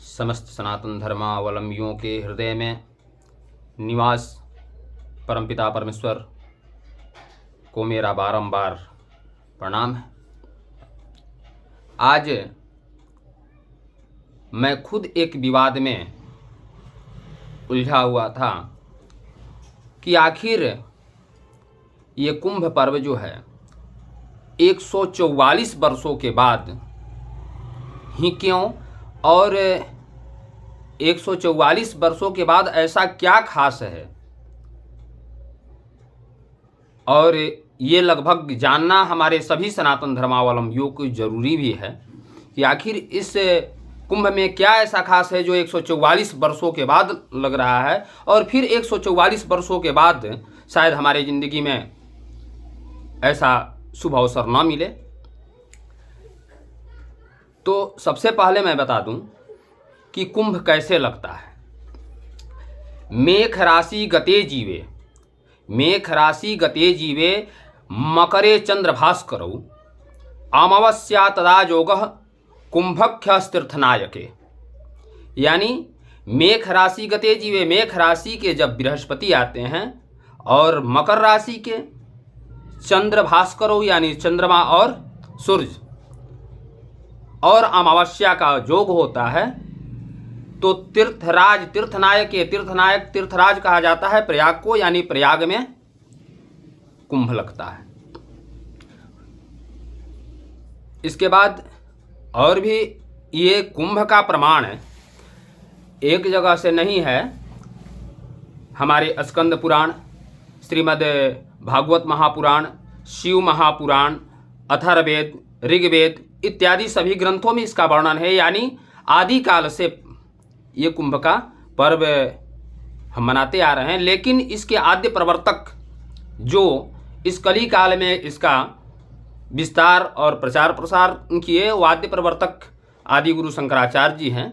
समस्त सनातन धर्मावलंबियों के हृदय में निवास परमपिता परमेश्वर को मेरा बारंबार प्रणाम है। आज मैं खुद एक विवाद में उलझा हुआ था कि आखिर ये कुंभ पर्व जो है 144 वर्षों के बाद ही क्यों, और 144 वर्षों के बाद ऐसा क्या खास है, और ये लगभग जानना हमारे सभी सनातन धर्मावलंबियों को जरूरी भी है कि आखिर इस कुंभ में क्या ऐसा खास है जो 144 वर्षों के बाद लग रहा है, और फिर 144 वर्षों के बाद शायद हमारे ज़िंदगी में ऐसा शुभ अवसर ना मिले। तो सबसे पहले मैं बता दूं कि कुंभ कैसे लगता है। मेष राशि गते जीवे, मेष राशि गते जीवे मकरे चंद्रभास्करौ अमावस्या तदा योगः कुंभख्यस्तीर्थनायके। यानी मेष राशि गते जीवे, मेष राशि के जब बृहस्पति आते हैं और मकर राशि के चंद्रभास्करौ यानी चंद्रमा और सूर्य और अमावस्या का योग होता है, तो तीर्थराज तीर्थनायक के तीर्थनायक तीर्थराज कहा जाता है प्रयाग को, यानी प्रयाग में कुंभ लगता है। इसके बाद और भी ये कुंभ का प्रमाण है, एक जगह से नहीं है। हमारे स्कंद पुराण, श्रीमद् भागवत महापुराण, शिव महापुराण, अथर्ववेद, ऋग्वेद इत्यादि सभी ग्रंथों में इसका वर्णन है। यानी आदि काल से ये कुंभ का पर्व हम मनाते आ रहे हैं, लेकिन इसके आद्य प्रवर्तक जो इस कली काल में इसका विस्तार और प्रचार प्रसार किए, वो आद्य प्रवर्तक आदि गुरु शंकराचार्य जी हैं,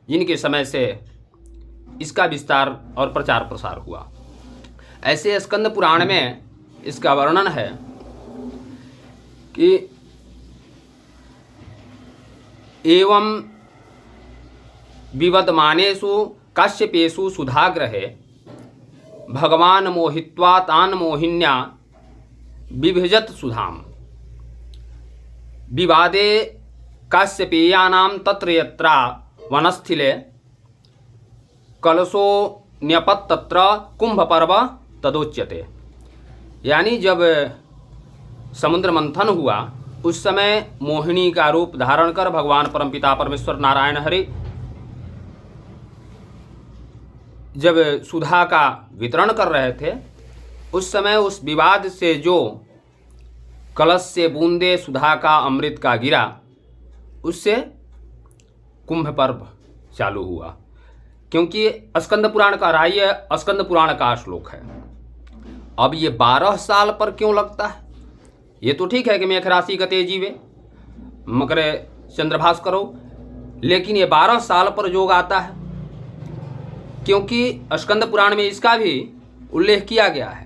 जिनके समय से इसका विस्तार और प्रचार प्रसार हुआ। ऐसे स्कंद पुराण में इसका वर्णन है कि एवं विवदमानेषु काश्यपेषु सुधाग्रहे भगवान मोहित्वा तान् मोहिन्या विभजत सुधाम विवादे काश्यपेयानां तत्र यत्रा वनस्थिले कलशो न्यपत तत्र कुंभ पर्व तदोच्यते। यानी जब समुद्र मंथन हुआ उस समय मोहिनी का रूप धारण कर भगवान परमपिता परमेश्वर नारायण हरि जब सुधा का वितरण कर रहे थे, उस समय उस विवाद से जो कलश से बूंदे सुधा का अमृत का गिरा, उससे कुंभ पर्व चालू हुआ। क्योंकि स्कंद पुराण का राह्य स्कंद पुराण का श्लोक है। अब ये 12 साल पर क्यों लगता है? ये तो ठीक है कि मेष राशि गते जीवे मकर चंद्रभास्करौ, लेकिन ये 12 साल पर योग आता है, क्योंकि स्कंद पुराण में इसका भी उल्लेख किया गया है।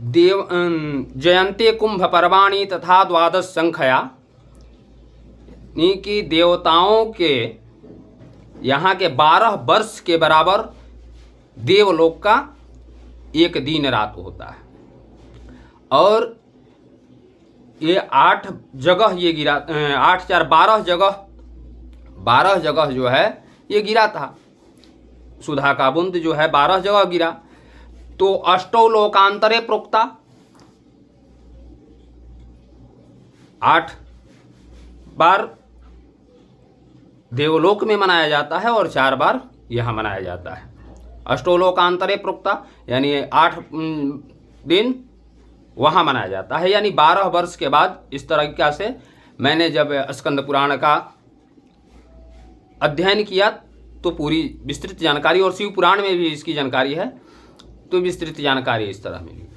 देव जयंते कुंभ पर्वाणि तथा द्वादश संख्या, कि देवताओं के यहाँ के 12 वर्ष के बराबर देवलोक का एक दिन रात होता है। और ये 8 जगह ये गिरा, 8 4 12 जगह जो है ये गिरा था। सुधा का बूंद जो है 12 जगह गिरा। तो अष्टौ लोकांतरे प्रोक्ता, 8 बार देवलोक में मनाया जाता है और 4 बार यहाँ मनाया जाता है। अष्टोलोकांतरे प्रोक्ता यानी 8 दिन वहाँ मनाया जाता है। यानी 12 वर्ष के बाद इस तरीक़ा से मैंने जब स्कंद पुराण का अध्ययन किया तो पूरी विस्तृत जानकारी, और शिव पुराण में भी इसकी जानकारी है, तो विस्तृत जानकारी इस तरह मिली।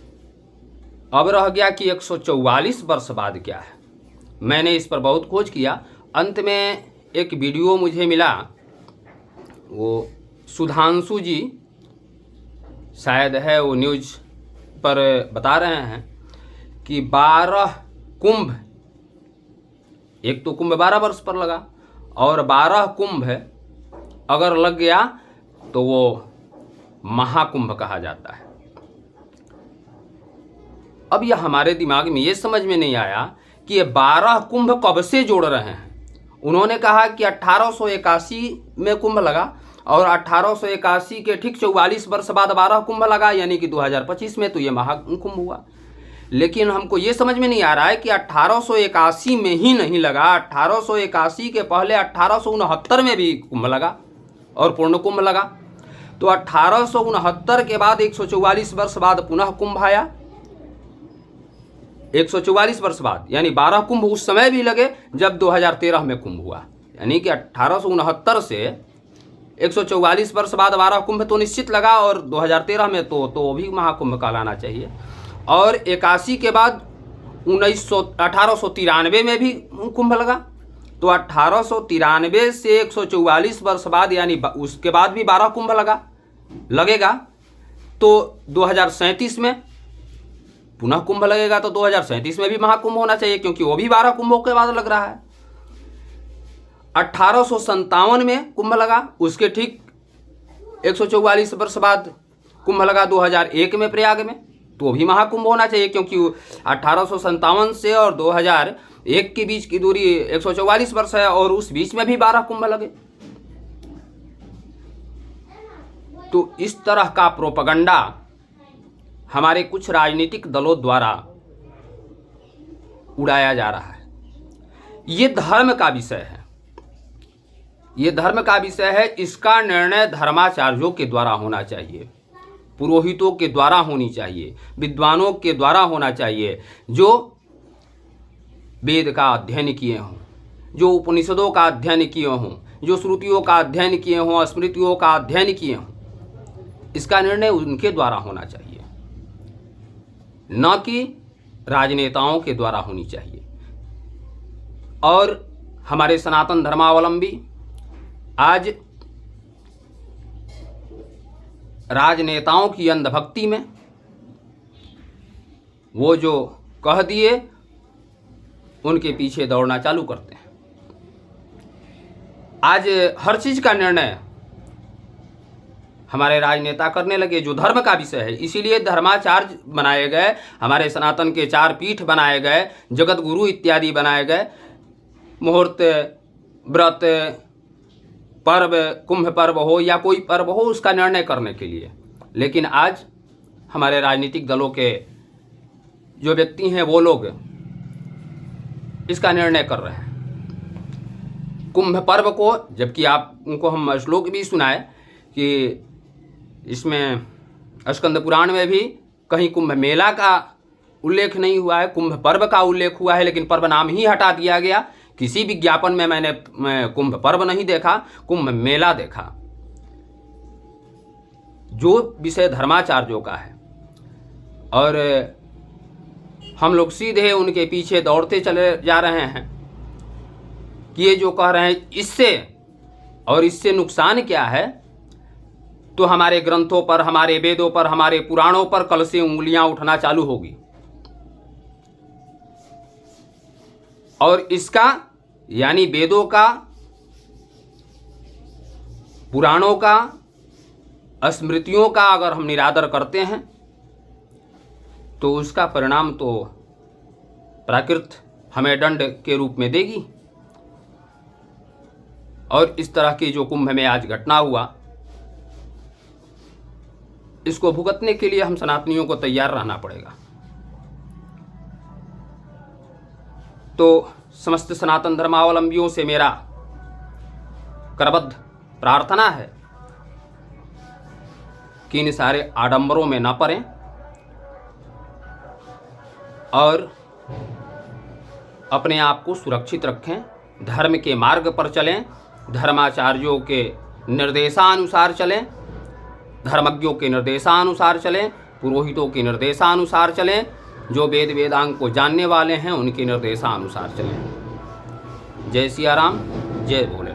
अब रह गया कि 144 वर्ष बाद क्या है। मैंने इस पर बहुत खोज किया। अंत में एक वीडियो मुझे मिला, वो सुधांशु जी शायद है, वो न्यूज़ पर बता रहे हैं कि 12 कुंभ एक तो कुंभ 12 वर्ष पर लगा, और 12 कुंभ अगर लग गया तो वो महाकुंभ कहा जाता है। अब यह हमारे दिमाग में ये समझ में नहीं आया कि ये 12 कुंभ कब से जोड़ रहे हैं। उन्होंने कहा कि 1881 में कुंभ लगा, और 1881 के ठीक 44 वर्ष बाद 12 कुंभ लगा, यानी कि 2025 में तो ये महाकुंभ हुआ। लेकिन हमको ये समझ में नहीं आ रहा है कि 1881 में ही नहीं लगा, 1881 के पहले 1869 में भी कुंभ लगा और पूर्ण कुंभ लगा। तो 1869 के बाद 144 वर्ष बाद पुनः कुंभ आया, 144 वर्ष बाद, यानी 12 कुंभ उस समय भी लगे जब 2013 में कुंभ हुआ। यानी कि 1869 से 144 वर्ष बाद 12 कुंभ तो निश्चित लगा, और 2013 में तो भी महाकुंभ कहलाना चाहिए। और 81 के बाद 1893 में भी कुंभ लगा। तो 1893 से 144 वर्ष बाद, यानी उसके बाद भी 12 कुंभ लगेगा। तो 2037 में पुनः कुंभ लगेगा, तो 2037 में भी महाकुंभ होना चाहिए, क्योंकि वो भी 12 कुंभों के बाद लग रहा है। 1857 में कुंभ लगा, उसके ठीक 144 वर्ष बाद कुंभ लगा 2001 में प्रयाग में, तो भी महाकुंभ होना चाहिए, क्योंकि 1857 से और 2001 के बीच की दूरी 144 वर्ष है, और उस बीच में भी 12 कुंभ लगे। तो इस तरह का प्रोपगंडा हमारे कुछ राजनीतिक दलों द्वारा उड़ाया जा रहा है। ये धर्म का विषय है, ये धर्म का विषय है। इसका निर्णय धर्माचार्यों के द्वारा होना चाहिए, पुरोहितों के द्वारा होनी चाहिए, विद्वानों के द्वारा होना चाहिए, जो वेद का अध्ययन किए हों, जो उपनिषदों का अध्ययन किए हों, जो श्रुतियों का अध्ययन किए हों, स्मृतियों का अध्ययन किए हों। इसका निर्णय उनके द्वारा होना चाहिए, न कि राजनेताओं के द्वारा होनी चाहिए। और हमारे सनातन धर्मावलंबी आज राजनेताओं की अंधभक्ति में वो जो कह दिए उनके पीछे दौड़ना चालू करते हैं। आज हर चीज का निर्णय हमारे राजनेता करने लगे, जो धर्म का विषय है। इसीलिए धर्माचार्य बनाए गए, हमारे सनातन के 4 पीठ बनाए गए, जगत गुरु इत्यादि बनाए गए, मुहूर्त, व्रत, पर्व, कुंभ पर्व हो या कोई पर्व हो, उसका निर्णय करने के लिए। लेकिन आज हमारे राजनीतिक दलों के जो व्यक्ति हैं वो लोग इसका निर्णय कर रहे हैं कुंभ पर्व को, जबकि आप उनको हम श्लोक भी सुनाए कि इसमें स्कंद पुराण में भी कहीं कुंभ मेला का उल्लेख नहीं हुआ है, कुंभ पर्व का उल्लेख हुआ है, लेकिन पर्व नाम ही हटा दिया गया। किसी विज्ञापन में मैंने कुंभ पर्व नहीं देखा, कुंभ मेला देखा, जो विषय धर्माचार्यों का है। और हम लोग सीधे उनके पीछे दौड़ते चले जा रहे हैं कि ये जो कह रहे हैं इससे नुकसान क्या है। तो हमारे ग्रंथों पर, हमारे वेदों पर, हमारे पुराणों पर कल से उंगलियां उठना चालू होगी। और इसका यानी वेदों का, पुराणों का, स्मृतियों का अगर हम निरादर करते हैं तो उसका परिणाम तो प्राकृत हमें दंड के रूप में देगी। और इस तरह की जो कुंभ में आज घटना हुआ, इसको भुगतने के लिए हम सनातनियों को तैयार रहना पड़ेगा। तो समस्त सनातन धर्मावलंबियों से मेरा करबद्ध प्रार्थना है कि इन सारे आडंबरों में न पड़ें और अपने आप को सुरक्षित रखें, धर्म के मार्ग पर चलें, धर्माचार्यों के निर्देशानुसार चलें, धर्मज्ञों के निर्देशानुसार चलें, पुरोहितों के निर्देशानुसार चलें, जो वेद वेदांग को जानने वाले हैं उनके निर्देशानुसार चलें। जय सिया राम, जय भोले।